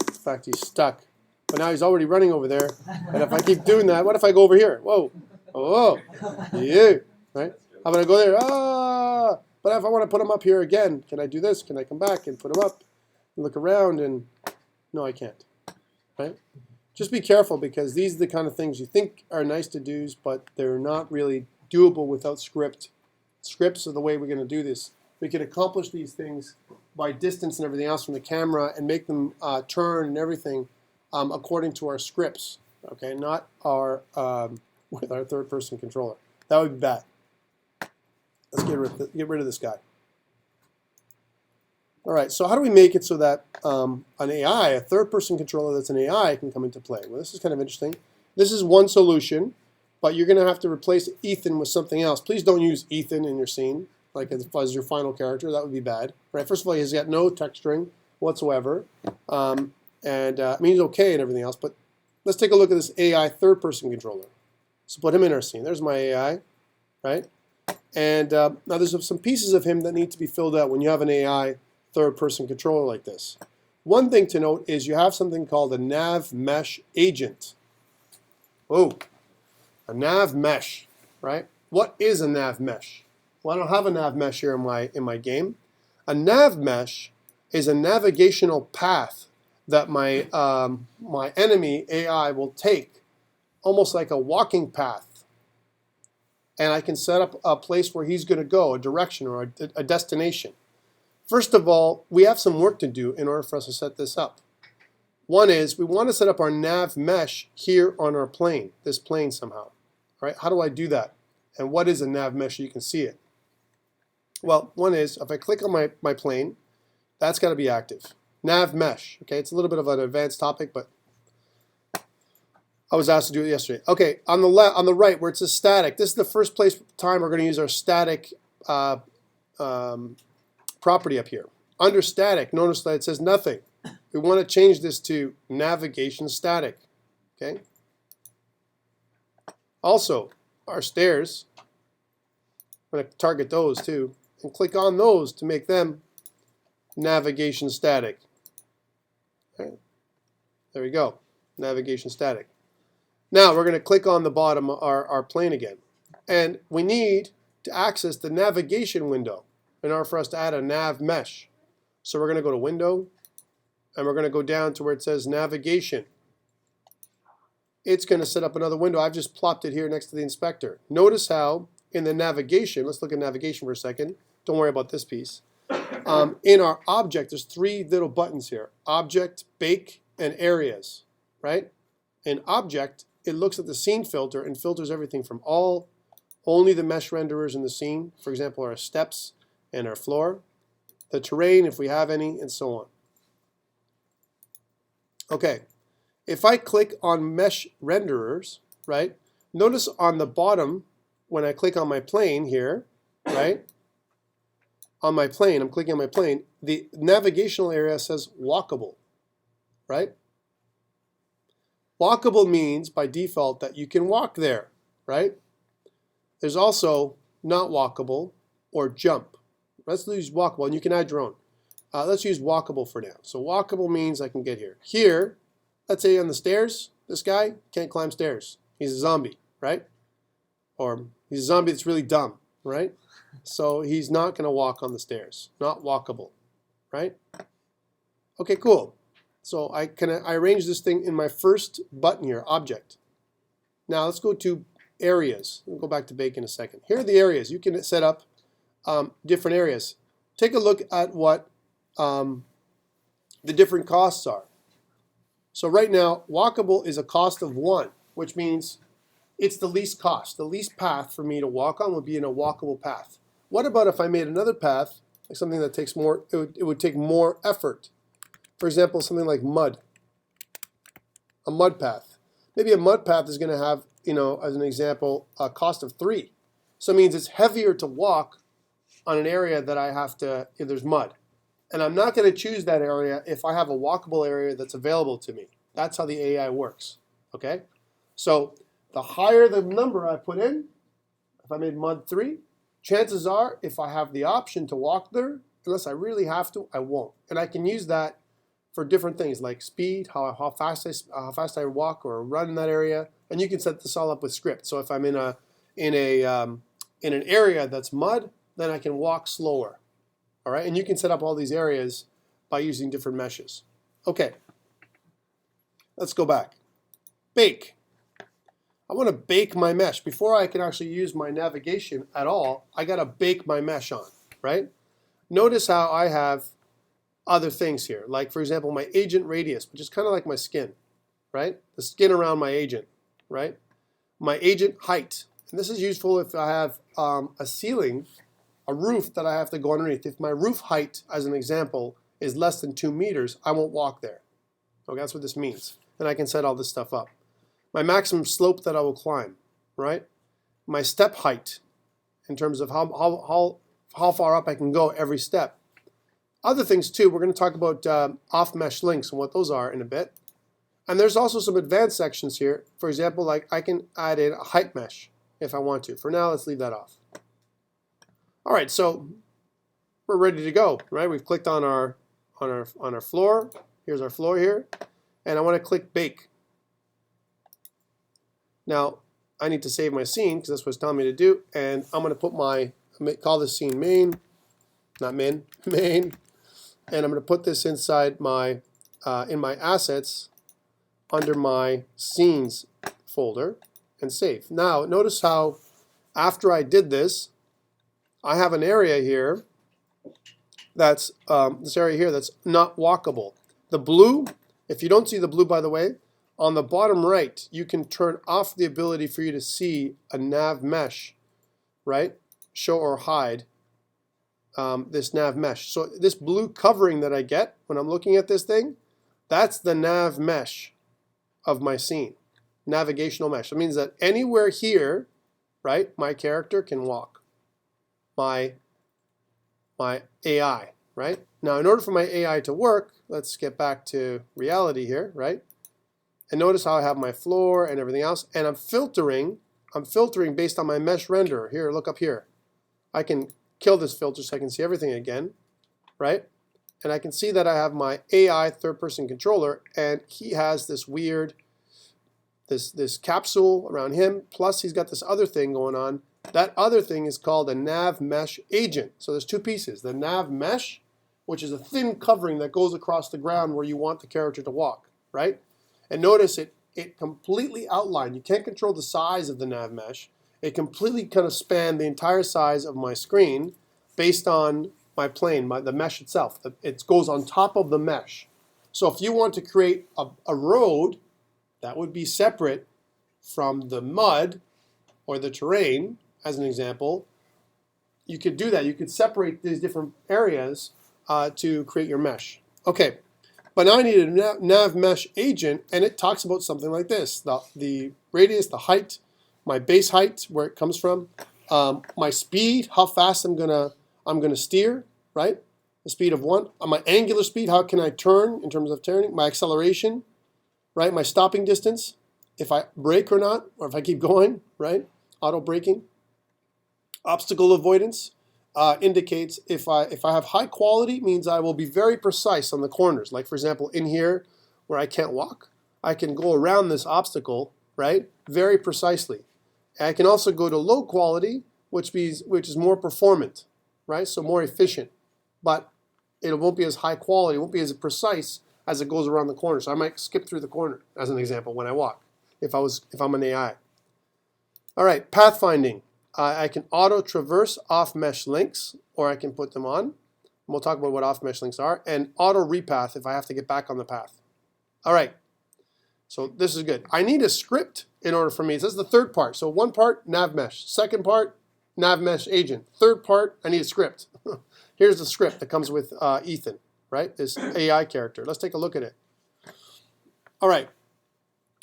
In fact, he's stuck. But now he's already running over there. And if I keep doing that, what if I go over here? Whoa. Oh, yeah. Right? How about I go there? Ah! But if I want to put him up here again, can I do this? Can I come back and put him up and look around? And no, I can't. Right? Just be careful, because these are the kind of things you think are nice to do, but they're not really doable without script. Scripts are the way we're going to do this. We can accomplish these things by distance and everything else from the camera and make them turn and everything according to our scripts, okay, not our with our third-person controller. That would be bad. Let's get rid of this guy. All right, so how do we make it so that an AI, a third-person controller that's an AI, can come into play? Well, this is kind of interesting. This is one solution, but you're going to have to replace Ethan with something else. Please don't use Ethan in your scene, like as your final character. That would be bad. Right? First of all, he's got no texturing whatsoever. I mean, he's okay and everything else, but let's take a look at this AI third-person controller. So put him in our scene. There's my AI, right? And now there's some pieces of him that need to be filled out when you have an AI third-person controller like this. One thing to note is you have something called a nav mesh agent. Oh, A nav mesh, right? What is a nav mesh? Well, I don't have a nav mesh here in my game. A nav mesh is a navigational path that my my enemy AI will take, almost like a walking path. And I can set up a place where he's going to go, a direction or a destination. First of all, we have some work to do in order for us to set this up. One is we want to set up our nav mesh here on our plane, this plane somehow. Right? How do I do that? And what is a nav mesh so you can see it? Well, one is if I click on my plane, that's got to be active. Nav mesh. Okay, it's a little bit of an advanced topic, but I was asked to do it yesterday. Okay, on the left, on the right, where it says static, this is the first time we're going to use our static property up here. Under static, notice that it says nothing. We want to change this to navigation static. Okay. Also, our stairs, I'm going to target those too, and click on those to make them navigation static. Okay. There we go, navigation static. Now we're going to click on the bottom, our plane again. And we need to access the navigation window in order for us to add a nav mesh. So we're going to go to Window, and we're going to go down to where it says Navigation. It's going to set up another window. I've just plopped it here next to the inspector. Notice how in the navigation, let's look at navigation for a second. Don't worry about this piece. In our object, there's three little buttons here. Object, Bake, and Areas, right? In Object, it looks at the scene filter and filters everything from only the mesh renderers in the scene, for example, our steps and our floor, the terrain if we have any, and so on. Okay, if I click on mesh renderers, right, notice on the bottom when I click on my plane here, right, on my plane, I'm clicking on my plane, the navigational area says walkable, right? Walkable means by default that you can walk there, right? There's also not walkable or jump. Let's use walkable, and you can add your own. Let's use walkable for now. So walkable means I can get here. Here, let's say on the stairs, this guy can't climb stairs. He's a zombie, right? Or he's a zombie that's really dumb, right? So he's not going to walk on the stairs. Not walkable, right? Okay, cool. So I arrange this thing in my first button here, Object. Now let's go to Areas. We'll go back to Bake in a second. Here are the areas. You can set up different areas. Take a look at what the different costs are. So right now, walkable is a cost of 1, which means it's the least cost. The least path for me to walk on would be in a walkable path. What about if I made another path, like something that takes more, it would take more effort. For example, something like mud, a mud path. Maybe a mud path is going to have, as an example, a cost of 3. So it means it's heavier to walk on an area that I have to, if there's mud. And I'm not going to choose that area if I have a walkable area that's available to me. That's how the AI works, okay? So the higher the number I put in, if I made mud 3, chances are if I have the option to walk there, unless I really have to, I won't. And I can use that for different things like speed, how fast I walk or run in that area, and you can set this all up with script. So if I'm in an area that's mud, then I can walk slower. All right, and you can set up all these areas by using different meshes. Okay, let's go back. Bake. I want to bake my mesh. Before I can actually use my navigation at all, I got to bake my mesh on, right? Notice how I have other things here, like for example my agent radius, which is kind of like my skin, right? The skin around my agent, right? My agent height, and this is useful if I have a ceiling, a roof that I have to go underneath. If my roof height, as an example, is less than 2 meters, I won't walk there. Okay, that's what this means. And I can set all this stuff up. My maximum slope that I will climb, right? My step height, in terms of how far up I can go every step. Other things too, we're going to talk about off-mesh links and what those are in a bit. And there's also some advanced sections here. For example, like I can add in a height mesh if I want to. For now, let's leave that off. All right, so we're ready to go, right? We've clicked on our floor. Here's our floor here, and I want to click Bake. Now, I need to save my scene because that's what it's telling me to do. And I'm going to put call this scene main, not min, main. And I'm going to put this inside my, in my assets under my scenes folder and save. Now, notice how after I did this, I have an area here that's, this area here that's not walkable. The blue, if you don't see the blue, by the way, on the bottom right, you can turn off the ability for you to see a nav mesh, right? Show or hide this nav mesh. So this blue covering that I get when I'm looking at this thing, that's the nav mesh of my scene, navigational mesh. It means that anywhere here, right, my character can walk, my AI, right? Now, in order for my AI to work, let's get back to reality here, right? And notice how I have my floor and everything else, and I'm filtering based on my mesh renderer. Here, look up here. I can kill this filter so I can see everything again, right? And I can see that I have my AI third-person controller, and he has this weird, this capsule around him, plus he's got this other thing going on. That other thing is called a nav mesh agent. So there's two pieces. The nav mesh, which is a thin covering that goes across the ground where you want the character to walk, right? And notice it completely outlined. You can't control the size of the nav mesh. It completely kind of spanned the entire size of my screen based on my plane, the mesh itself. It goes on top of the mesh. So if you want to create a road that would be separate from the mud or the terrain, as an example, you could do that. You could separate these different areas to create your mesh. Okay. But now I need a nav mesh agent, and it talks about something like this: the radius, the height, my base height, where it comes from, my speed, how fast I'm gonna steer, right? The speed of 1, my angular speed, how can I turn in terms of turning, my acceleration, right? My stopping distance, if I brake or not, or if I keep going, right? Auto braking, obstacle avoidance. Indicates if I have high quality, means I will be very precise on the corners. Like for example, in here where I can't walk, I can go around this obstacle, right, very precisely. And I can also go to low quality, which is more performant, right, so more efficient, but it won't be as high quality, it won't be as precise as it goes around the corner. So I might skip through the corner, as an example, when I walk, if I'm an AI. All right, pathfinding. I can auto-traverse off-mesh links, or I can put them on. And we'll talk about what off-mesh links are. And auto-repath if I have to get back on the path. All right, so this is good. I need a script in order for me. This is the third part. So one part, nav mesh. Second part, nav mesh agent. Third part, I need a script. Here's the script that comes with Ethan, right? This AI character. Let's take a look at it. All right,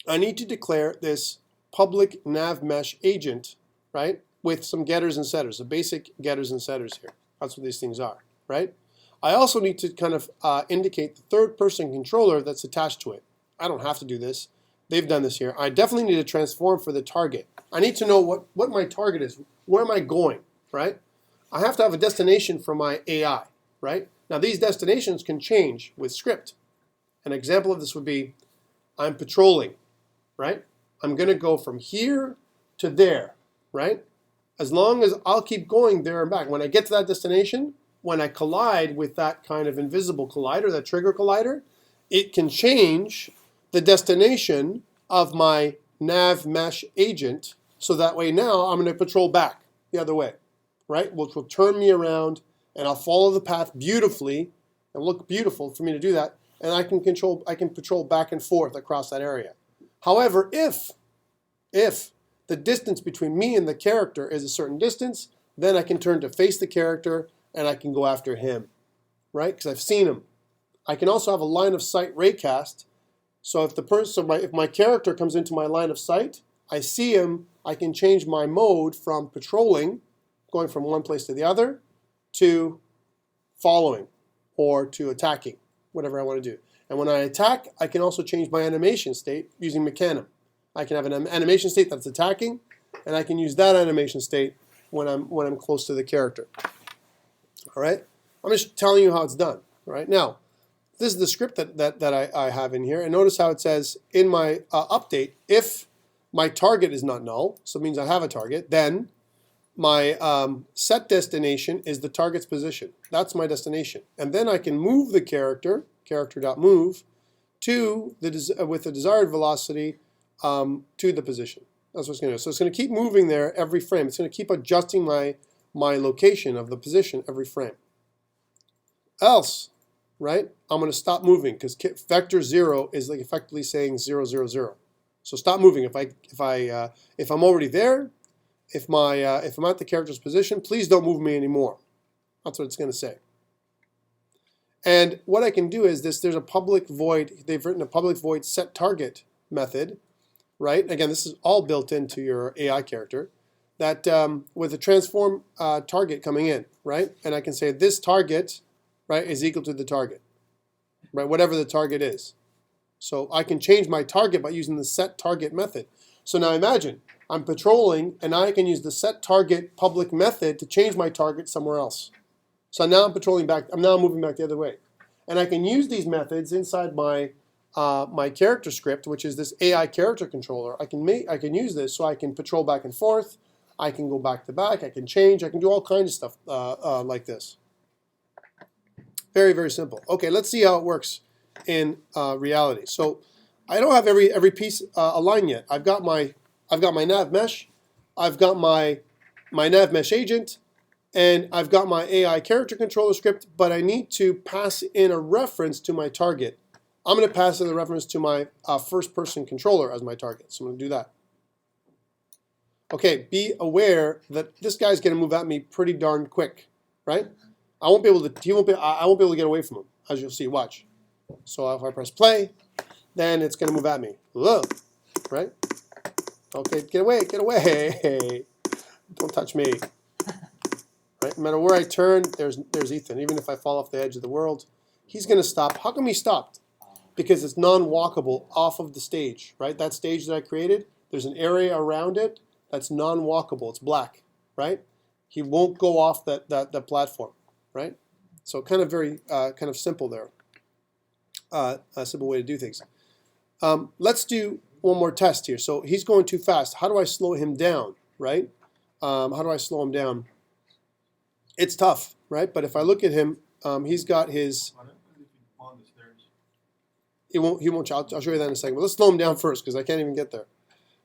I need to declare this public nav mesh agent, right, with some getters and setters, the basic getters and setters here. That's what these things are, right? I also need to kind of indicate the third-person controller that's attached to it. I don't have to do this. They've done this here. I definitely need to transform for the target. I need to know what my target is. Where am I going, right? I have to have a destination for my AI, right? Now, these destinations can change with script. An example of this would be, I'm patrolling, right? I'm going to go from here to there, right? As long as I'll keep going there and back. When I get to that destination, when I collide with that kind of invisible collider, that trigger collider, it can change the destination of my nav mesh agent, so that way now I'm going to patrol back the other way, right? Which will turn me around, and I'll follow the path beautifully and look beautiful for me to do that, and I can patrol back and forth across that area. However, if the distance between me and the character is a certain distance, then I can turn to face the character and I can go after him, right? Because I've seen him. I can also have a line of sight raycast. So if my character comes into my line of sight, I see him, I can change my mode from patrolling, going from one place to the other, to following or to attacking, whatever I want to do. And when I attack, I can also change my animation state using Mechanim. I can have an animation state that's attacking, and I can use that animation state when I'm close to the character. All right? I'm just telling you how it's done. All right? Now, this is the script that I have in here, and notice how it says in my update, if my target is not null, so it means I have a target. Then my set destination is the target's position. That's my destination. And then I can move the character.move, to with the desired velocity to the position. That's what it's going to do. So it's going to keep moving there every frame. It's going to keep adjusting my location of the position every frame. Else, right, I'm going to stop moving because vector 0 is like effectively saying 0, 0, 0. So stop moving. If I'm already there, if I'm at the character's position, please don't move me anymore. That's what it's going to say. And what I can do is this. There's a public void. They've written a public void set target method, right? Again, this is all built into your AI character. That with a transform target coming in, right? And I can say this target, right, is equal to the target, right? Whatever the target is. So I can change my target by using the set target method. So now imagine I'm patrolling, and I can use the set target public method to change my target somewhere else. So now I'm patrolling back. I'm now moving back the other way, and I can use these methods inside my my character script, which is this AI character controller. I can use this so I can patrol back and forth. I can go back to back. I can change. I can do all kinds of stuff like this. Very, very simple. Okay, let's see how it works in reality. So I don't have every piece aligned yet. I've got my nav mesh. I've got my nav mesh agent. And I've got my AI character controller script, but I need to pass in a reference to my target. I'm going to pass in a reference to my first-person controller as my target. So I'm going to do that. Okay, be aware that this guy's going to move at me pretty darn quick, right? I won't be able to get away from him, as you'll see. Watch. So if I press play, then it's going to move at me. Whoa, right? Okay, get away, get away. Don't touch me. Right? No matter where I turn, there's Ethan. Even if I fall off the edge of the world, he's going to stop. How come he stopped? Because it's non-walkable off of the stage, right? That stage that I created, there's an area around it that's non-walkable. It's black, right? He won't go off that platform, right? So kind of very kind of simple there. A simple way to do things. Let's do one more test here. So he's going too fast. How do I slow him down, right? How do I slow him down? It's tough, right? But if I look at him, he's got his. He won't. I'll show you that in a second. But let's slow him down first because I can't even get there.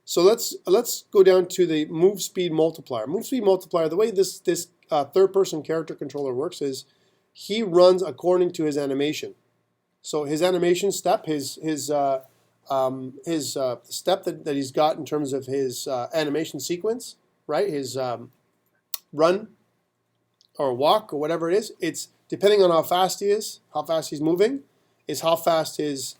So let's go down to the move speed multiplier. Move speed multiplier. The way this third-person character controller works is he runs according to his animation. So his animation step, his step that he's got in terms of his animation sequence, right? His run or walk or whatever it is. It's depending on how fast he is, how fast he's moving, is how fast his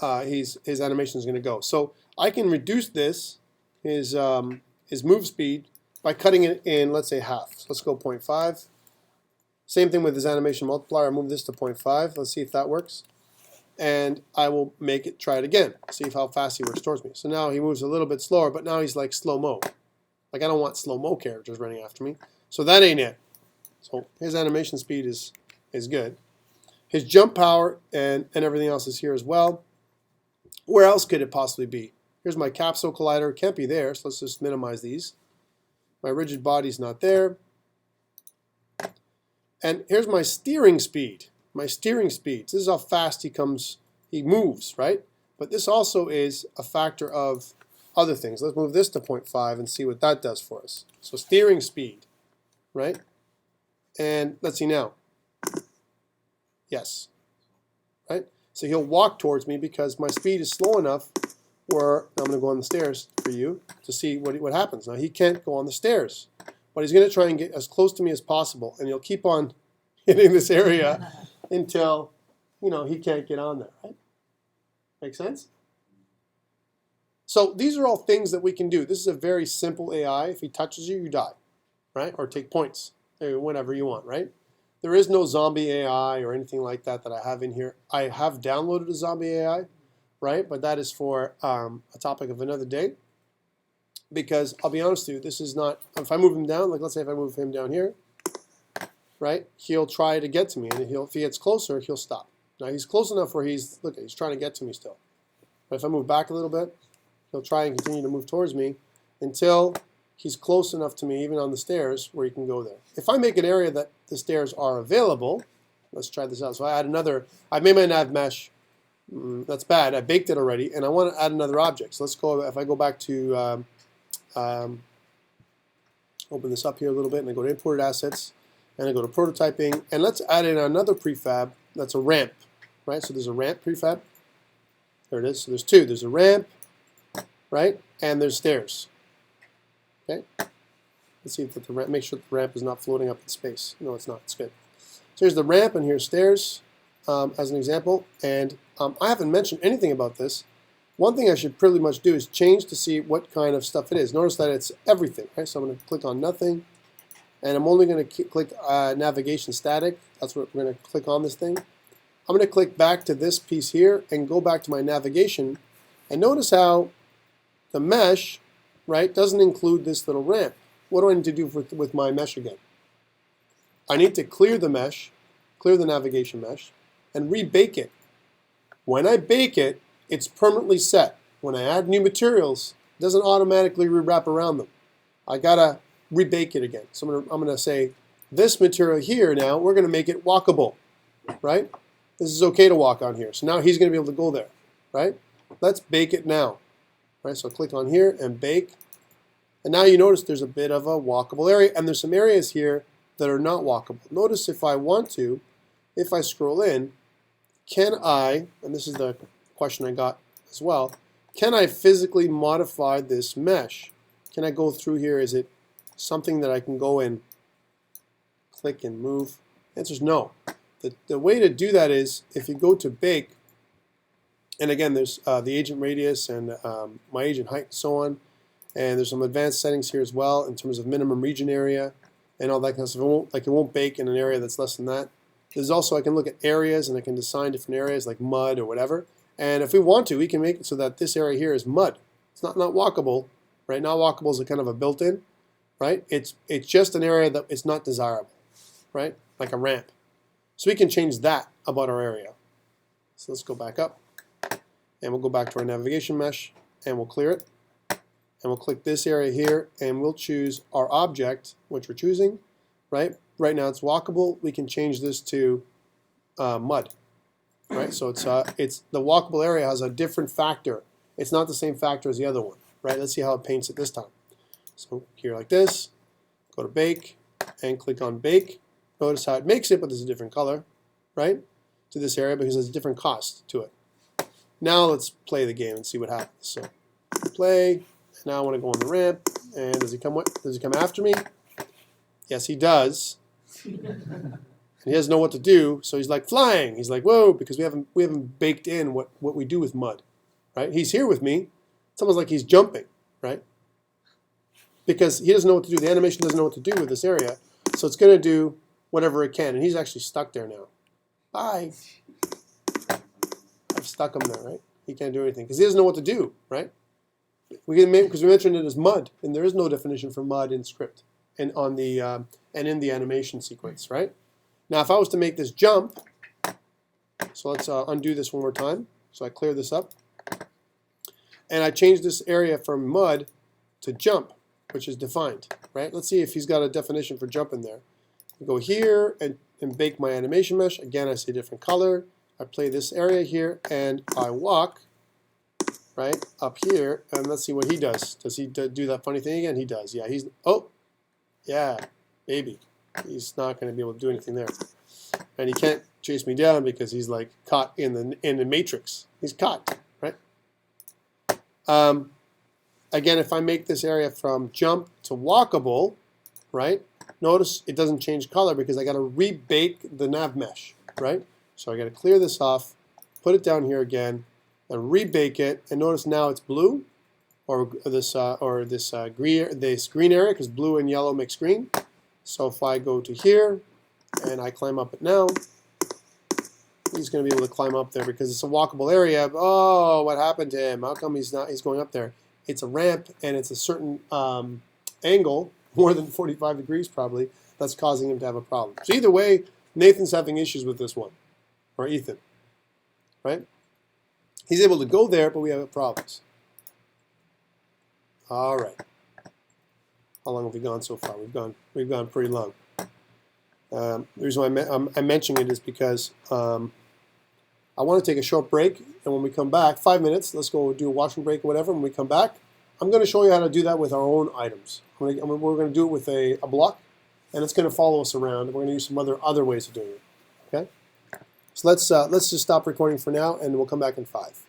animation is going to go. So I can reduce this his move speed by cutting it in, let's say half. So let's go 0.5. Same thing with his animation multiplier. I'll move this to 0.5. Let's see if that works. And I will try it again. See how fast he works towards me. So now he moves a little bit slower, but now he's like slow-mo. Like I don't want slow-mo characters running after me. So that ain't it. So his animation speed is good. His jump power and everything else is here as well. Where else could it possibly be? Here's my capsule collider. Can't be there, so let's just minimize these. My rigid body's not there. And here's my steering speed. My steering speed. This is how fast he moves, right? But this also is a factor of other things. Let's move this to 0.5 and see what that does for us. So steering speed, right? And let's see now. Yes, right? So he'll walk towards me because my speed is slow enough where I'm going to go on the stairs for you to see what happens. Now he can't go on the stairs, but he's going to try and get as close to me as possible, and he'll keep on hitting this area until he can't get on there, right? Make sense? So these are all things that we can do. This is a very simple AI. If he touches you, you die, right? Or take points, whatever you want, right? There is no zombie AI or anything like that I have in here. I have downloaded a zombie AI, right? But that is for a topic of another day. Because I'll be honest with you, this is not, if I move him down, like let's say if I move him down here, right? He'll try to get to me, and if he gets closer, he'll stop. Now he's close enough where he's trying to get to me still. But if I move back a little bit, He'll try and continue to move towards me until he's close enough to me, even on the stairs, where he can go there. If I make an area that the stairs are available, let's try this out. So I add another, I made my nav mesh. That's bad. I baked it already, and I want to add another object. So let's go, if I go back to, open this up here a little bit, and I go to imported assets, and I go to prototyping, and let's add in another prefab that's a ramp, right? So there's a ramp prefab. There it is. So there's two. There's a ramp, right? And there's stairs. Okay. Let's see if the ramp, make sure the ramp is not floating up in space. No, it's not. It's good. So here's the ramp, and here's stairs as an example. And I haven't mentioned anything about this. One thing I should pretty much do is change to see what kind of stuff it is. Notice that it's everything, right? So I'm going to click on nothing, and I'm only going to click navigation static. That's what we're going to click on this thing. I'm going to click back to this piece here and go back to my navigation, and notice how the mesh, right, doesn't include this little ramp. What do I need to do with my mesh again? I need to clear the mesh, clear the navigation mesh, and rebake it. When I bake it, it's permanently set. When I add new materials, it doesn't automatically wrap around them. I gotta rebake it again. So I'm gonna say this material here now, we're gonna make it walkable, right? This is okay to walk on here. So now he's gonna be able to go there, right? Let's bake it now, right? So click on here and bake. And now you notice there's a bit of a walkable area, and there's some areas here that are not walkable. Notice if I want to, if I scroll in, can I, and this is the question I got as well, can I physically modify this mesh? Can I go through here? Is it something that I can go and click and move? The answer is no. The way to do that is if you go to bake, and again there's the agent radius and my agent height and so on, and there's some advanced settings here as well in terms of minimum region area and all that kind of stuff. It won't bake in an area that's less than that. There's also, I can look at areas and I can assign different areas like mud or whatever. And if we want to, we can make it so that this area here is mud. It's not walkable, right? Not walkable is a kind of a built-in, right? It's just an area that is not desirable, right? Like a ramp. So we can change that about our area. So let's go back up, and we'll go back to our navigation mesh, and we'll clear it. And we'll click this area here, and we'll choose our object, which we're choosing, right? Right now it's walkable. We can change this to mud, right? So it's the walkable area has a different factor. It's not the same factor as the other one, right? Let's see how it paints it this time. So here like this, go to bake, and click on bake. Notice how it makes it, but there's a different color, right? To this area because there's a different cost to it. Now let's play the game and see what happens. So play. Now I want to go on the ramp, and does he come after me? Yes, he does. And he doesn't know what to do, so he's like flying. He's like, whoa, because we haven't baked in what we do with mud, right? He's here with me. It's almost like he's jumping, right? Because he doesn't know what to do. The animation doesn't know what to do with this area, so it's going to do whatever it can, and he's actually stuck there now. Bye. I've stuck him there, right? He can't do anything because he doesn't know what to do, right? Because we mentioned it as mud, and there is no definition for mud in script and on the and in the animation sequence, right? Now, if I was to make this jump, so let's undo this one more time. So I clear this up, and I change this area from mud to jump, which is defined, right? Let's see if he's got a definition for jump in there. I go here and bake my animation mesh. Again, I see a different color. I play this area here, and I walk right up here, and let's see what he does. Does he do that funny thing again? He does. Yeah, yeah, baby. He's not going to be able to do anything there, and he can't chase me down because he's like caught in the matrix. He's caught, right? Again, if I make this area from jump to walkable, right? Notice it doesn't change color because I got to rebake the nav mesh, right? So I got to clear this off, put it down here again, and rebake it. And notice now it's blue, or this green area, because blue and yellow makes green. So if I go to here and I climb up it now, he's going to be able to climb up there because it's a walkable area. Oh, what happened to him? How come he's going up there? It's a ramp, and it's a certain angle, more than 45 degrees probably, that's causing him to have a problem. So either way, Nathan's having issues with this one, or Ethan, right? He's able to go there, but we have problems. All right. How long have we gone so far? We've gone pretty long. The reason why I'm mentioning it is because I want to take a short break, and when we come back, 5 minutes, let's go do a washroom break or whatever. When we come back, I'm going to show you how to do that with our own items. We're going to do it with a block, and it's going to follow us around. We're going to use some other ways of doing it. Okay? So let's just stop recording for now, and we'll come back in 5.